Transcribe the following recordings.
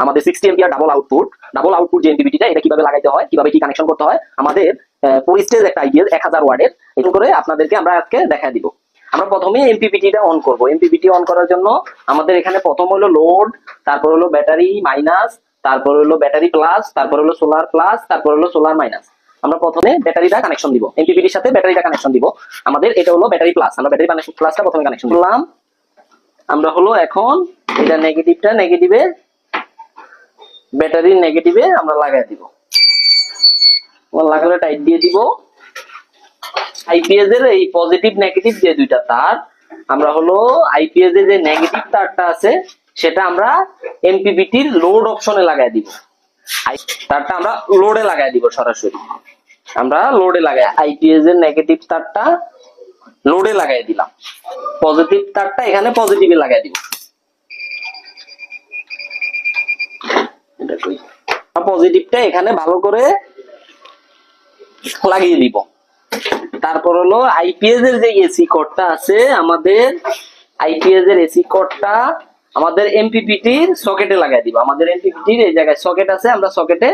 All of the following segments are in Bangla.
আমাদের 60 এম্পিয়ার ডাবল আউটপুট যে এমপিপিটিটা, এটা কিভাবে লাগাইতে হয়, কিভাবে কি কানেকশন করতে হয়, আমাদের পরিস্টেজ একটা আইপিএস 1000 ওয়াটের, এরকম করে আপনাদেরকে আমরা আজকে দেখা দিব। আমরা প্রথমে এমপিপিটিটা অন করব। এমপিপিটি অন করার জন্য আমাদের এখানে প্রথম হলো লোড, তারপর হলো ব্যাটারি মাইনাস, তারপর হলো ব্যাটারি প্লাস, তারপর হলো সোলার প্লাস, তারপর হলো সোলার মাইনাস। আমরা প্রথমে ব্যাটারিটা কানেকশন দিব, এমপিপিটির সাথে ব্যাটারিটা কানেকশন দিব। আমাদের এটা হলো ব্যাটারি প্লাস, আমরা ব্যাটারি প্লাসটা প্রথমে কানেকশন করলাম। আমরা হলো এখন এটা নেগেটিভটা নেগেটিভে, ব্যাটারির নেগেটিভে আমরা লাগাই দিব, লাগালে টাইট দিয়ে দিব। আইপিএস এর এই পজিটিভ নেগেটিভ যে দুইটা তার, আমরা হলো আইপিএস এর যে নেগেটিভ তারটা আছে সেটা আমরা এমপিপিটির লোড অপশনে লাগাই দিব। তারটা আমরা লোডে লাগাই দিব, সরাসরি আমরা লোডে লাগাই, আইপিএস এর নেগেটিভ তারটা লোডে লাগাই দিলাম, পজিটিভ তারটা এখানে পজিটিভে লাগাই দিব। পজিটিভটা এখানে ভালো করে লাগিয়ে দিব। তারপর হলো আইপিএস এর যে এসি কোডটা আছে, আমাদের আইপিএস এর এসি কোডটা আমাদের এমপিপিটির সকেটে লাগাই দিব। আমাদের এমপিপিটির এই জায়গায় সকেট আছে, আমরা সকেটে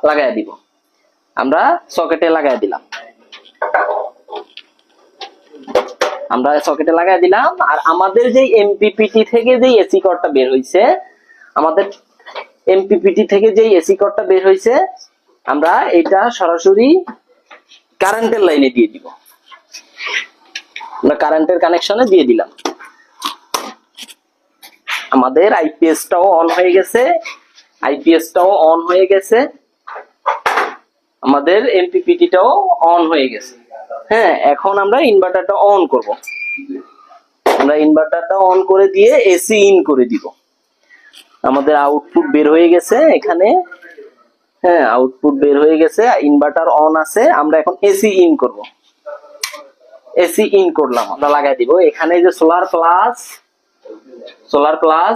লাগাই দিব। আমরা সকেটে লাগাই দিলাম, আমরা সকেটে লাগাই দিলাম। আর আমাদের যে এমপিপিটি থেকে যে এসি কোডটা বের হইছে, আমাদের এমপিপিটি থেকে যে এসি কোডটা বের হইছে, আমরা এটা সরাসরি কারেন্টের লাইনে দিয়ে দিব। আমরা কারেন্টের কানেকশনে দিয়ে দিলাম। আমাদের আইপিএসটাও অন হয়ে গেছে, আইপিএসটাও অন হয়ে গেছে, আমাদের এমপিপিটিটাও অন হয়ে গেছে। হ্যাঁ, এখন আমরা ইনভার্টারটা অন করব। আমরা ইনভার্টারটা অন করে দিয়ে এসি ইন করে দিব। আমাদের আউটপুট বের হয়ে গেছে এখানে, হ্যাঁ আউটপুট বের হয়ে গেছে, ইনভার্টার অন আছে। আমরা এখন এসি ইন করব। এসি ইন করলাম, আমরা লাগাই দিব। এখানে যে সোলার প্লাস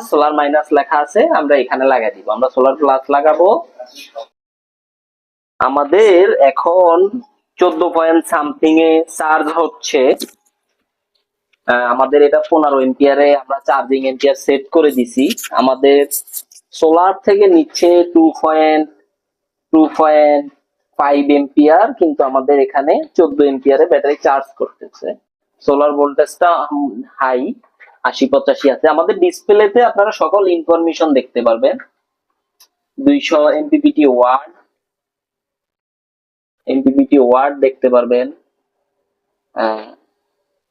সোলার মাইনাস লেখা আছে, আমরা এখানে লাগাই দিব। আমরা সোলার প্লাস লাগাবো। আমাদের এখন 14 পয়েন্ট সামথিং এ চার্জ হচ্ছে। আমাদের এটা 15 এম্পিয়ারে আমরা চার্জিং এম্পিয়ার সেট করে দিছি। আমাদের সোলার থেকে নিচ্ছে 2.5 এম্পিয়ার, কিন্তু আমাদের এখানে 14 এম্পিয়ারে ব্যাটারি চার্জ করতেছে। সোলার ভোল্টেজটা হাই 80-85 আছে। আমাদের ডিসপ্লেতে আপনারা সকল ইনফরমেশন দেখতে পারবেন। 200 এমপিপিটি ওয়াট দেখতে পারবেন,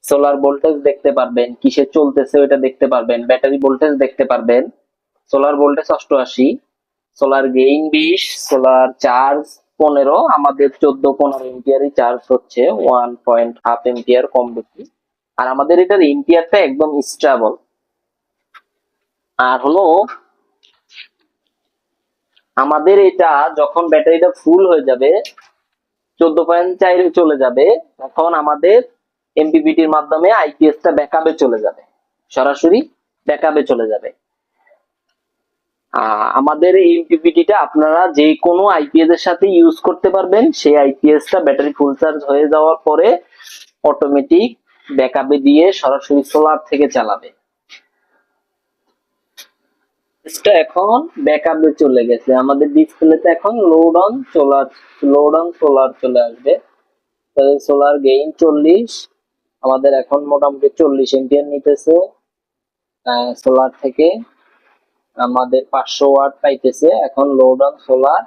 সোলার ভোল্টেজ দেখতে পারবেন, কিসে চলতেছে ওটা দেখতে পারবেন, ব্যাটারি ভোল্টেজ দেখতে পারবেন। Solar voltage 88, solar gain 20, solar charge 15, আমাদের 14-15 এম্পিয়ারই চার্জ হচ্ছে, 1.5 এম্পিয়ার কম বেশি। আর আমাদের এটার এম্পিয়ারটা একদম স্টেবল। আর হলো আমাদের এটা যখন ব্যাটারিটা ফুল হয়ে যাবে, 14.4 চলে যাবে, তখন আমাদের এমপিপিটির মাধ্যমে আইপিএসটা ব্যাকআপে চলে যাবে, সরাসরি ব্যাকআপে চলে যাবে। আমাদের এই এমপিপিটিটা আপনারা যে কোনো আইপিএস এর সাথে ইউজ করতে পারবেন। সেই আইপিএসটা ব্যাটারি ফুল চার্জ হয়ে যাওয়ার পরে অটোমেটিক ব্যাকআপে দিয়ে সরাসরি সোলার থেকে চালাবে। এটা এখন ব্যাকআপে চলে গেছে। আমাদের ডিসপ্লেতে এখন লোড অন সোলার চলে আসবে। তাহলে সোলার গেইন 40, আমাদের এখন মোটামুটি 40 এম্পিয়ার নিতেছে সোলার থেকে। আমাদের 500 ওয়াট পাইতেছে এখন লোড অন সোলার।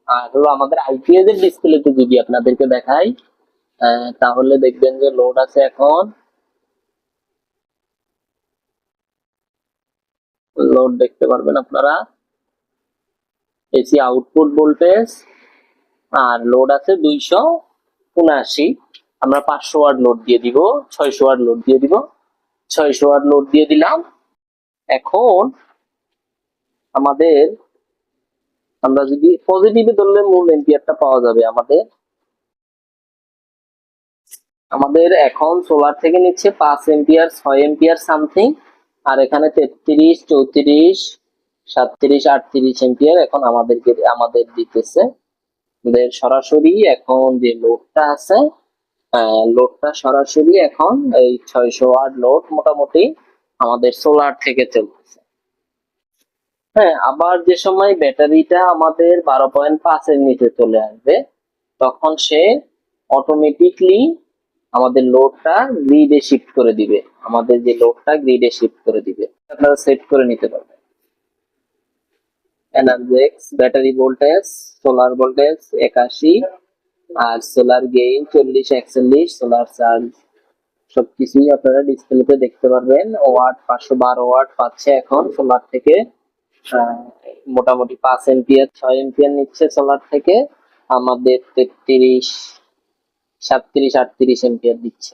আর হলো আমাদের আইপিএস এর ডিসপ্লেতে যদি আপনাদেরকে দেখাই, তাহলে দেখবেন যে লোড আছে এখন, লোড দেখতে পারবেন আপনারা, এসি আউটপুট ভোল্টেজ, আর লোড আছে 279। আমরা 500 ওয়াট লোড দিয়ে দিব, 600 ওয়াট লোড দিয়ে দিব, 600 ওয়াট লোড দিয়ে দিলাম। এখন আমাদের আমরা যদি পজিটিভে ধরলে মূল এম্পিয়ারটা পাওয়া যাবে। আমাদের এখন সোলার থেকে নিচ্ছে 5 এম্পিয়ার, 6 এম্পিয়ার সামথিং। আর এখানে 33, 34, 37, 38 এম্পিয়ার এখন আমাদের দিতেছে। আমাদের সরাসরি এখন যে লোডটা আছে, লোডটা সরাসরি এখন এই 600 ওয়াট লোড মোটামুটি আমাদের সোলার থেকে চলতেছে। হ্যাঁ, আবার যে সময় ব্যাটারিটা আমাদের 12.5 এর নিচে চলে আসবে, তখন সে অটোমেটিকলি আমাদের লোডটা গ্রিডে শিফট করে দিবে। আমাদের যে লোডটা গ্রিডে শিফট করে দিবে, আপনারা সেট করে নিতে পারবেন। এনার্জেক্স ব্যাটারি ভোল্টেজ, সোলার ভোল্টেজ 81, আর সোলার গেইন 40 41, সোলার চার্জ সবকিছুই আপনারা ডিসপ্লেতে দেখতে পারবেন। ওয়াট 512 ওয়াট পাচ্ছে এখন সোলার থেকে। আহ, মোটামুটি 5 এম্পিয়ার 6 এম্পিয়ার নিচ্ছে সোলার থেকে। আমাদের 33 37 38 এম্পিয়ার দিচ্ছে।